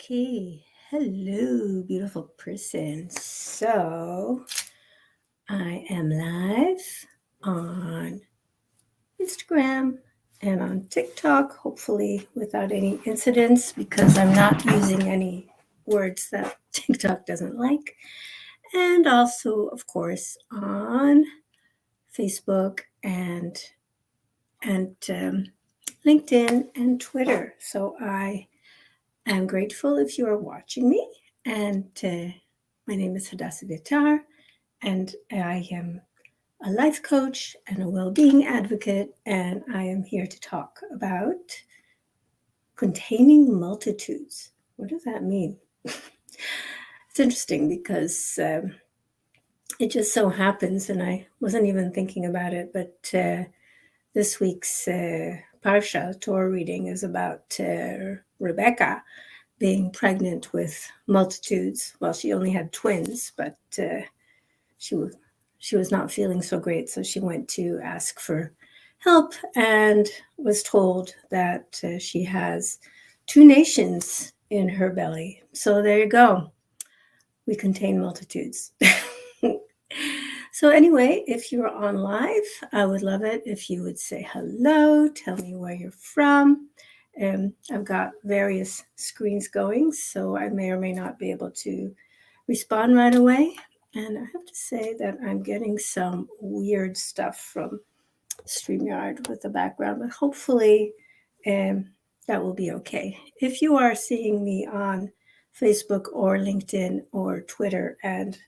Okay, hello, beautiful person. So, I am live on Instagram and on TikTok, hopefully without any incidents because I'm not using any words that TikTok doesn't like. And also, of course, on Facebook and LinkedIn and Twitter. So, I'm grateful if you are watching me, and my name is Hadass, and I am a life coach and a well-being advocate, and I am here to talk about containing multitudes. What does that mean? It's interesting because it just so happens, and I wasn't even thinking about it, but this week's Parsha Torah reading is about Rebecca being pregnant with multitudes. Well, she only had twins, but she was not feeling so great, so she went to ask for help and was told that she has two nations in her belly. So there you go. We contain multitudes. So anyway, if you're on live, I would love it if you would say hello, tell me where you're from. I've got various screens going, so I may or may not be able to respond right away. And I have to say that I'm getting some weird stuff from StreamYard with the background, but hopefully that will be okay. If you are seeing me on Facebook or LinkedIn or Twitter, and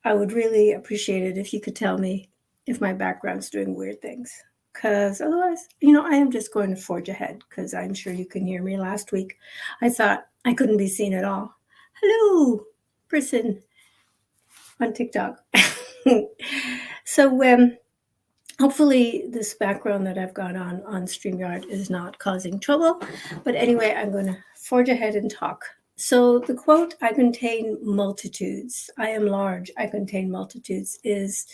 I would really appreciate it if you could tell me if my background's doing weird things. Because otherwise, I am just going to forge ahead because I'm sure you can hear me. Last week, I thought I couldn't be seen at all. Hello, person on TikTok. So, hopefully this background that I've got on StreamYard is not causing trouble. But anyway, I'm going to forge ahead and talk. So the quote, I contain multitudes, I am large, I contain multitudes, is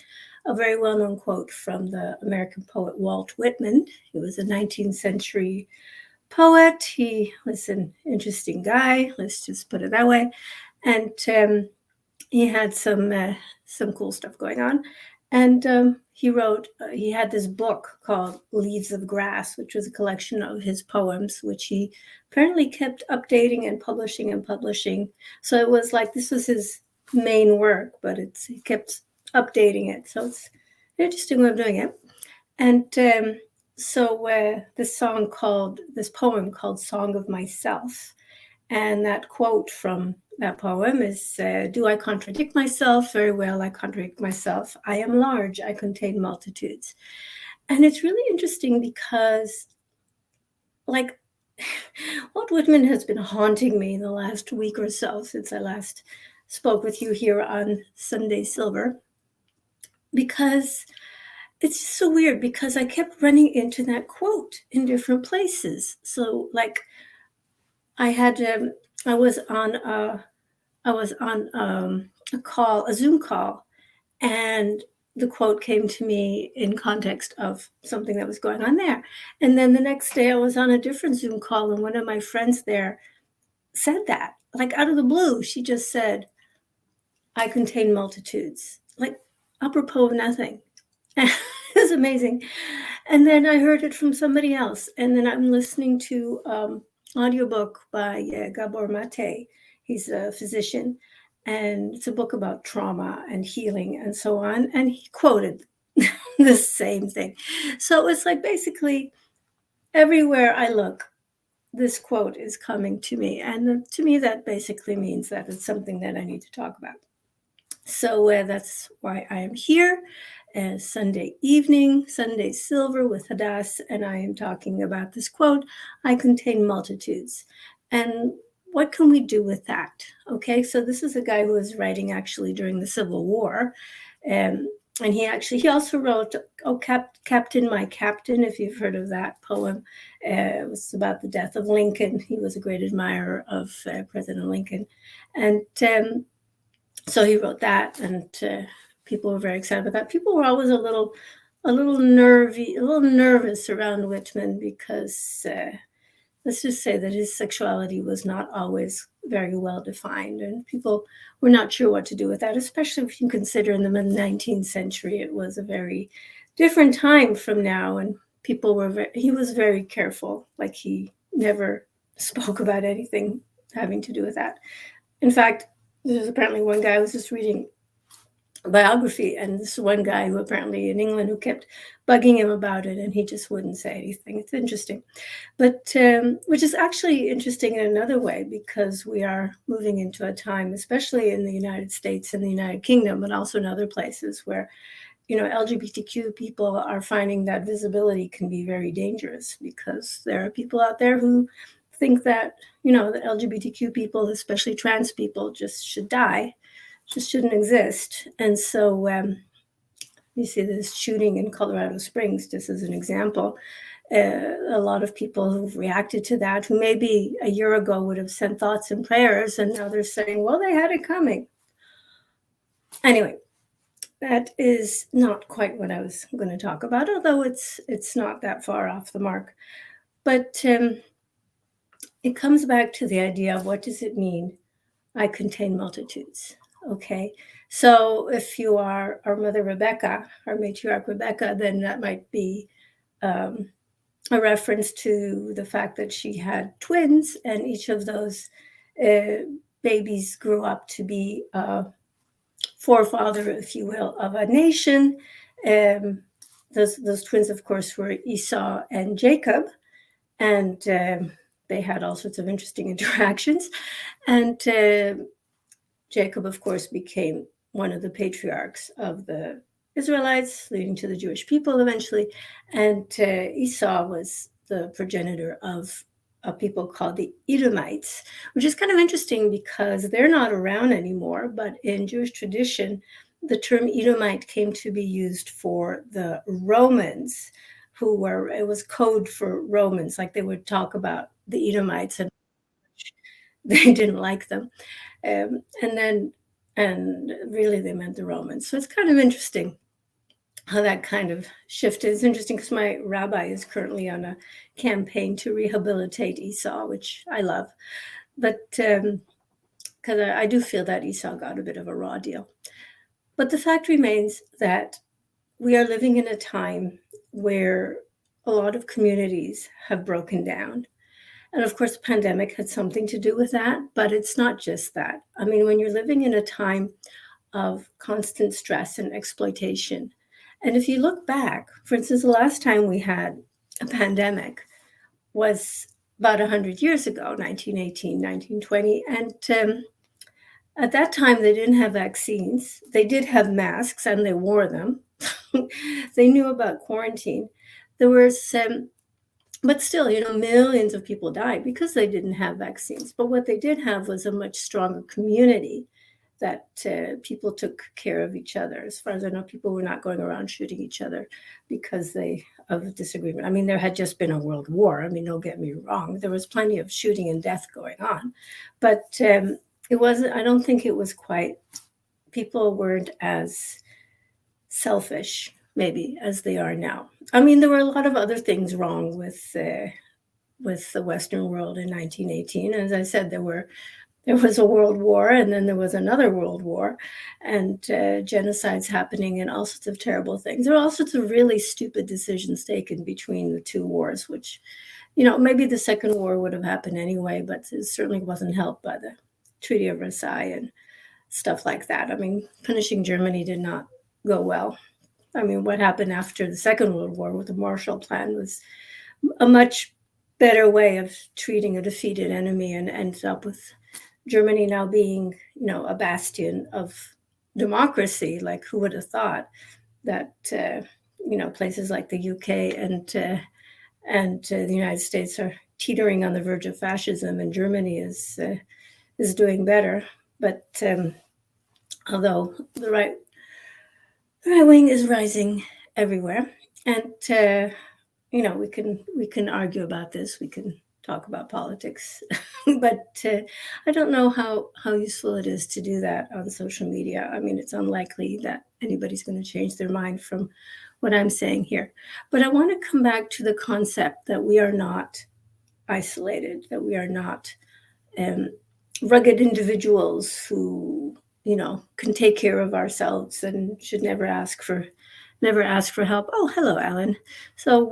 a very well-known quote from the American poet Walt Whitman. He was a 19th century poet. He was an interesting guy, let's just put it that way. And he had some cool stuff going on. And he had this book called Leaves of Grass, which was a collection of his poems, which he apparently kept updating and publishing. So it was like, this was his main work, but he kept updating it. So it's an interesting way of doing it. And so this poem called Song of Myself. And that quote from that poem is, do I contradict myself? Very well, I contradict myself. I am large, I contain multitudes. And it's really interesting because, like, Walt Whitman has been haunting me the last week or so since I last spoke with you here on Sunday Silver, because it's just so weird because I kept running into that quote in different places. So, like, I was on a Zoom call, and the quote came to me in context of something that was going on there. And then the next day I was on a different Zoom call, and one of my friends there said that, like out of the blue. She just said, I contain multitudes, like apropos of nothing. It was amazing. And then I heard it from somebody else. And then I'm listening to audiobook by Gabor Mate. He's a physician, and it's a book about trauma and healing and so on. And he quoted the same thing. So it's like basically everywhere I look, this quote is coming to me. And to me, that basically means that it's something that I need to talk about. So that's why I am here. Sunday evening, Sunday Silver with Hadass, and I am talking about this quote, I contain multitudes. And what can we do with that? Okay, so this is a guy who was writing actually during the Civil War. And he also wrote, Captain, My Captain, if you've heard of that poem. It was about the death of Lincoln. He was a great admirer of President Lincoln. And so he wrote that, and people were very excited about that. People were always a little nervous around Whitman because let's just say that his sexuality was not always very well defined, and people were not sure what to do with that, especially if you consider in the mid 19th century it was a very different time from now, and people were he was very careful, like he never spoke about anything having to do with that. In fact, there's apparently one guy I was just reading biography, and this one guy who apparently in England who kept bugging him about it, and he just wouldn't say anything. It's interesting, but which is actually interesting in another way, because we are moving into a time, especially in the United States and the United Kingdom, but also in other places where LGBTQ people are finding that visibility can be very dangerous, because there are people out there who think that the LGBTQ people, especially trans people, just should die, just shouldn't exist. And so you see this shooting in Colorado Springs, just as an example. A lot of people who've reacted to that, who maybe a year ago would have sent thoughts and prayers, and now they're saying, well, they had it coming. Anyway, that is not quite what I was going to talk about, although it's not that far off the mark. But it comes back to the idea of, what does it mean, I contain multitudes? Okay, so if you are our mother Rebecca, our matriarch Rebecca, then that might be a reference to the fact that she had twins, and each of those babies grew up to be a forefather, if you will, of a nation. Those twins, of course, were Esau and Jacob, and they had all sorts of interesting interactions. And Jacob, of course, became one of the patriarchs of the Israelites, leading to the Jewish people eventually. And Esau was the progenitor of a people called the Edomites, which is kind of interesting because they're not around anymore. But in Jewish tradition, the term Edomite came to be used for the Romans, it was code for Romans. Like, they would talk about the Edomites and they didn't like them. And really they meant the Romans. So it's kind of interesting how that kind of shifted. It's interesting because my rabbi is currently on a campaign to rehabilitate Esau, which I love. But because I do feel that Esau got a bit of a raw deal. But the fact remains that we are living in a time where a lot of communities have broken down. And of course, the pandemic had something to do with that, but it's not just that. I mean, when you're living in a time of constant stress and exploitation, and if you look back, for instance, the last time we had a pandemic was about 100 years ago, 1918, 1920. And at that time, they didn't have vaccines. They did have masks, and they wore them. They knew about quarantine. There was but still, millions of people died because they didn't have vaccines. But what they did have was a much stronger community, that people took care of each other. As far as I know, people were not going around shooting each other because of disagreement. I mean, there had just been a world war. I mean, don't get me wrong. There was plenty of shooting and death going on. But it wasn't, I don't think it was quite, people weren't as selfish maybe as they are now. I mean, there were a lot of other things wrong with the Western world in 1918. As I said, there was a world war, and then there was another world war, and genocides happening, and all sorts of terrible things. There were all sorts of really stupid decisions taken between the two wars, which, maybe the Second War would have happened anyway, but it certainly wasn't helped by the Treaty of Versailles and stuff like that. I mean, punishing Germany did not go well. I mean, what happened after the Second World War with the Marshall Plan was a much better way of treating a defeated enemy, and ends up with Germany now being, a bastion of democracy. Like, who would have thought that, places like the UK and the United States are teetering on the verge of fascism, and Germany is doing better. But although the right wing is rising everywhere, and we can argue about this. We can talk about politics, but I don't know how useful it is to do that on social media. I mean, it's unlikely that anybody's going to change their mind from what I'm saying here. But I want to come back to the concept that we are not isolated, that we are not rugged individuals who, can take care of ourselves and should never ask for help. Oh, hello, Alan. So,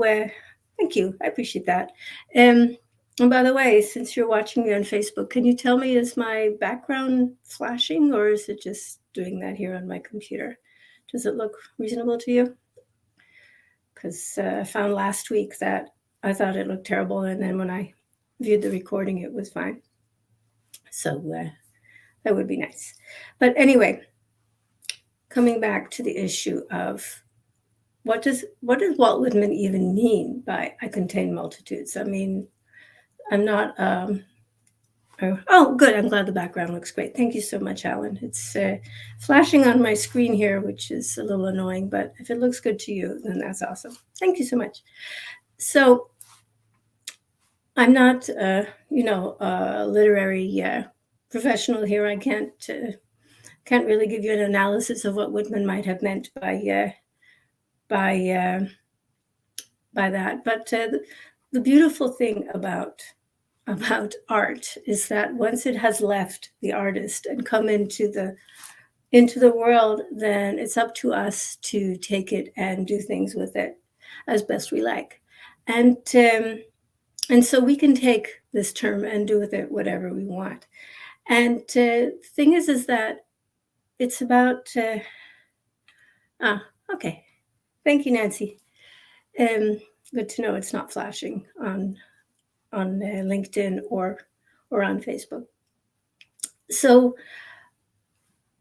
thank you. I appreciate that. Um, and by the way, since you're watching me on Facebook, can you tell me, is my background flashing or is it just doing that here on my computer? Does it look reasonable to you? Because I found last week that I thought it looked terrible, and then when I viewed the recording, it was fine. So that would be nice. But anyway, coming back to the issue of what does Walt Whitman even mean by "I contain multitudes"? I mean, I'm not. Oh, good. I'm glad the background looks great. Thank you so much, Alan. It's flashing on my screen here, which is a little annoying, but if it looks good to you, then that's awesome. Thank you so much. So I'm not, a literary professional here. I can't really give you an analysis of what Whitman might have meant by that. But the beautiful thing about art is that once it has left the artist and come into the world, then it's up to us to take it and do things with it as best we like. And so we can take this term and do with it whatever we want. And the thing is that it's about. Okay. Thank you, Nancy. Good to know it's not flashing on LinkedIn or on Facebook. So,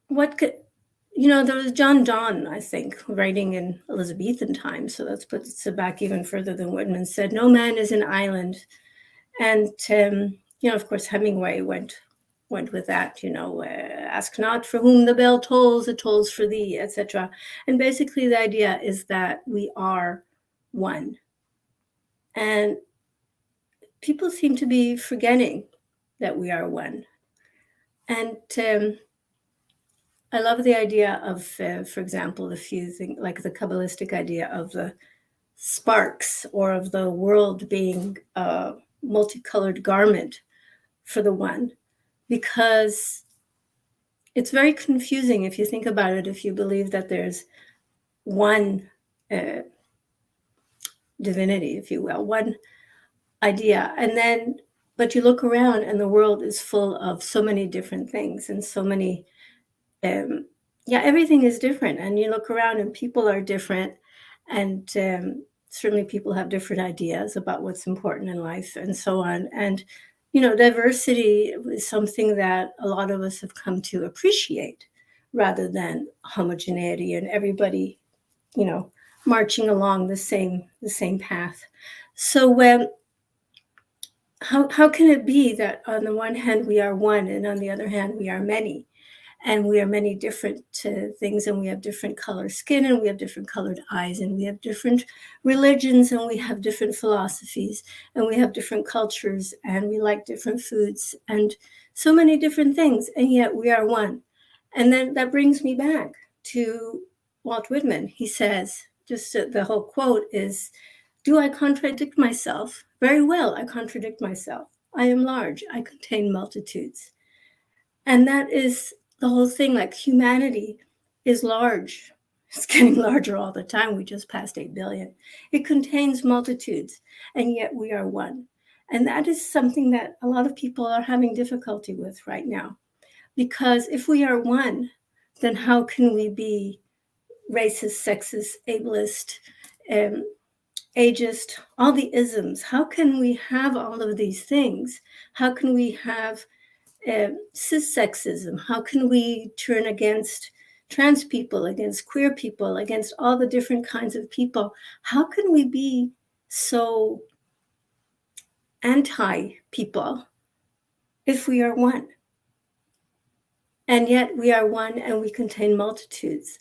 what could there was John Donne, I think, writing in Elizabethan times. So that puts it back even further than Whitman said. No man is an island, and of course, Hemingway went with that. Ask not for whom the bell tolls; it tolls for thee, etc. And basically, the idea is that we are one, and people seem to be forgetting that we are one. And I love the idea of, for example, if you think like the Kabbalistic idea of the sparks or of the world being a multicolored garment for the one, because it's very confusing if you think about it, if you believe that there's one divinity, if you will, one idea, and then but you look around and the world is full of so many different things and so many everything is different, and you look around and people are different, and certainly people have different ideas about what's important in life and so on. And diversity is something that a lot of us have come to appreciate rather than homogeneity and everybody marching along the same path. So how can it be that on the one hand we are one and on the other hand we are many? And we are many different things, and we have different color skin, and we have different colored eyes, and we have different religions, and we have different philosophies, and we have different cultures, and we like different foods, and so many different things, and yet we are one. And then that brings me back to Walt Whitman. He says, just the whole quote is, do I contradict myself? Very well, I contradict myself. I am large. I contain multitudes. And that is the whole thing. Like, humanity is large. It's getting larger all the time. We just passed 8 billion. It contains multitudes, and yet we are one. And that is something that a lot of people are having difficulty with right now. Because if we are one, then how can we be racist, sexist, ableist, ageist, all the isms? How can we have all of these things? How can we have cis-sexism? How can we turn against trans people, against queer people, against all the different kinds of people? How can we be so anti-people if we are one? And yet we are one and we contain multitudes.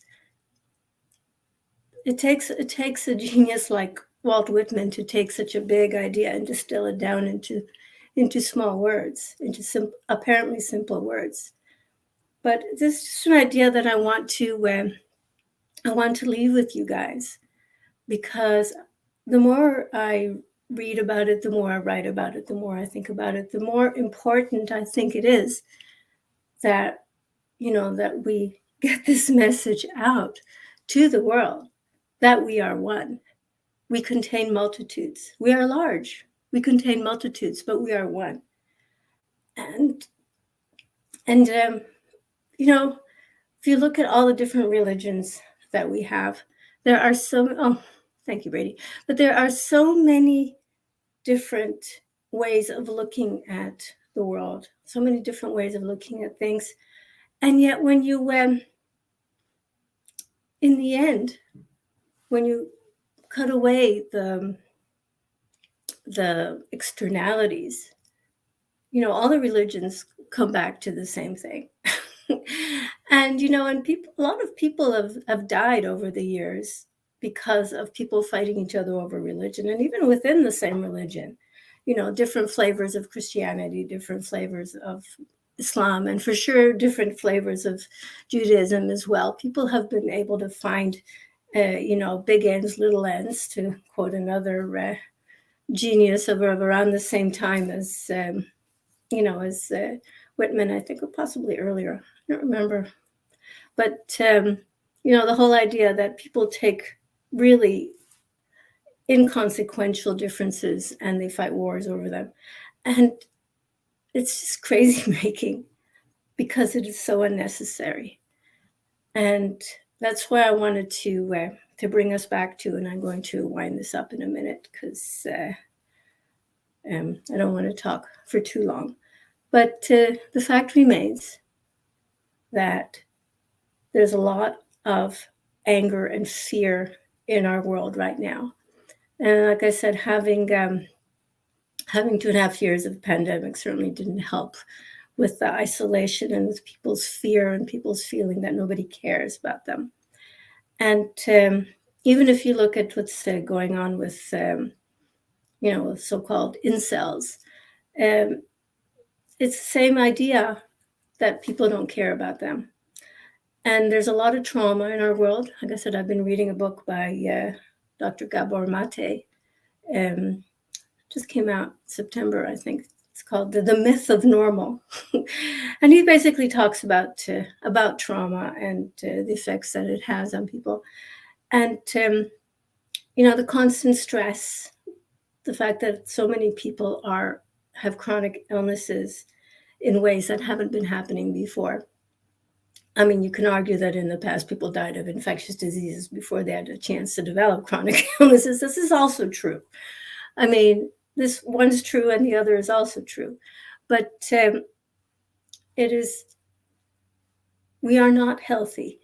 It takes a genius like Walt Whitman to take such a big idea and distill it down into small words, into apparently simple words. But this is just an idea that I want to leave with you guys, because the more I read about it, the more I write about it, the more I think about it, the more important I think it is that, that we get this message out to the world that we are one. We contain multitudes. We are large. We contain multitudes, but we are one. And if you look at all the different religions that we have, there are thank you, Brady. But there are so many different ways of looking at the world, so many different ways of looking at things. And yet when you, in the end, when you cut away the externalities, all the religions come back to the same thing. And, a lot of people have died over the years because of people fighting each other over religion. And even within the same religion, different flavors of Christianity, different flavors of Islam, and for sure different flavors of Judaism as well. People have been able to find, big ends, little ends, to quote another genius of around the same time as, Whitman, I think, or possibly earlier. I don't remember. But, the whole idea that people take really inconsequential differences and they fight wars over them. And it's just crazy making, because it is so unnecessary. And that's why I wanted to bring us back to, and I'm going to wind this up in a minute because I don't want to talk for too long. But the fact remains that there's a lot of anger and fear in our world right now. And like I said, having 2.5 years of pandemic certainly didn't help with the isolation and with people's fear and people's feeling that nobody cares about them. And even if you look at what's going on with, so-called incels, it's the same idea that people don't care about them. And there's a lot of trauma in our world. Like I said, I've been reading a book by Dr. Gabor Mate. Just came out September, I think. It's called The Myth of Normal. And he basically talks about trauma and the effects that it has on people. And, the constant stress, the fact that so many people have chronic illnesses in ways that haven't been happening before. I mean, you can argue that in the past people died of infectious diseases before they had a chance to develop chronic illnesses. This is also true. I mean, this one's true and the other is also true. But we are not healthy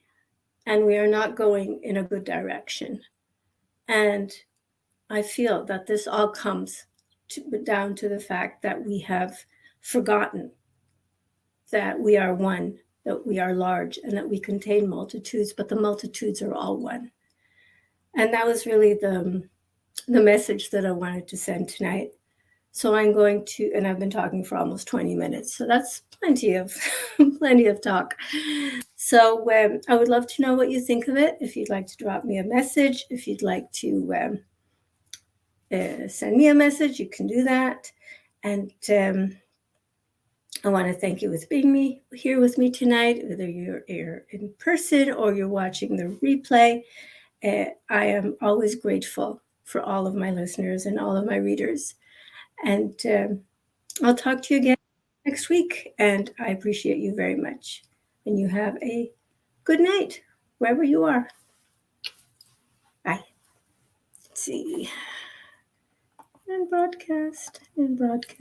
and we are not going in a good direction. And I feel that this all comes down to the fact that we have forgotten that we are one, that we are large, and that we contain multitudes, but the multitudes are all one. And that was really the message that I wanted to send tonight. So I'm going to, and I've been talking for almost 20 minutes, so that's plenty of talk. So I would love to know what you think of it. If you'd like to drop me a message, if you'd like to send me a message, you can do that. And I want to thank you for being here with me tonight, whether you're in person or you're watching the replay. I am always grateful for all of my listeners and all of my readers. And I'll talk to you again next week. And I appreciate you very much. And you have a good night, wherever you are. Bye. Let's see. And broadcast.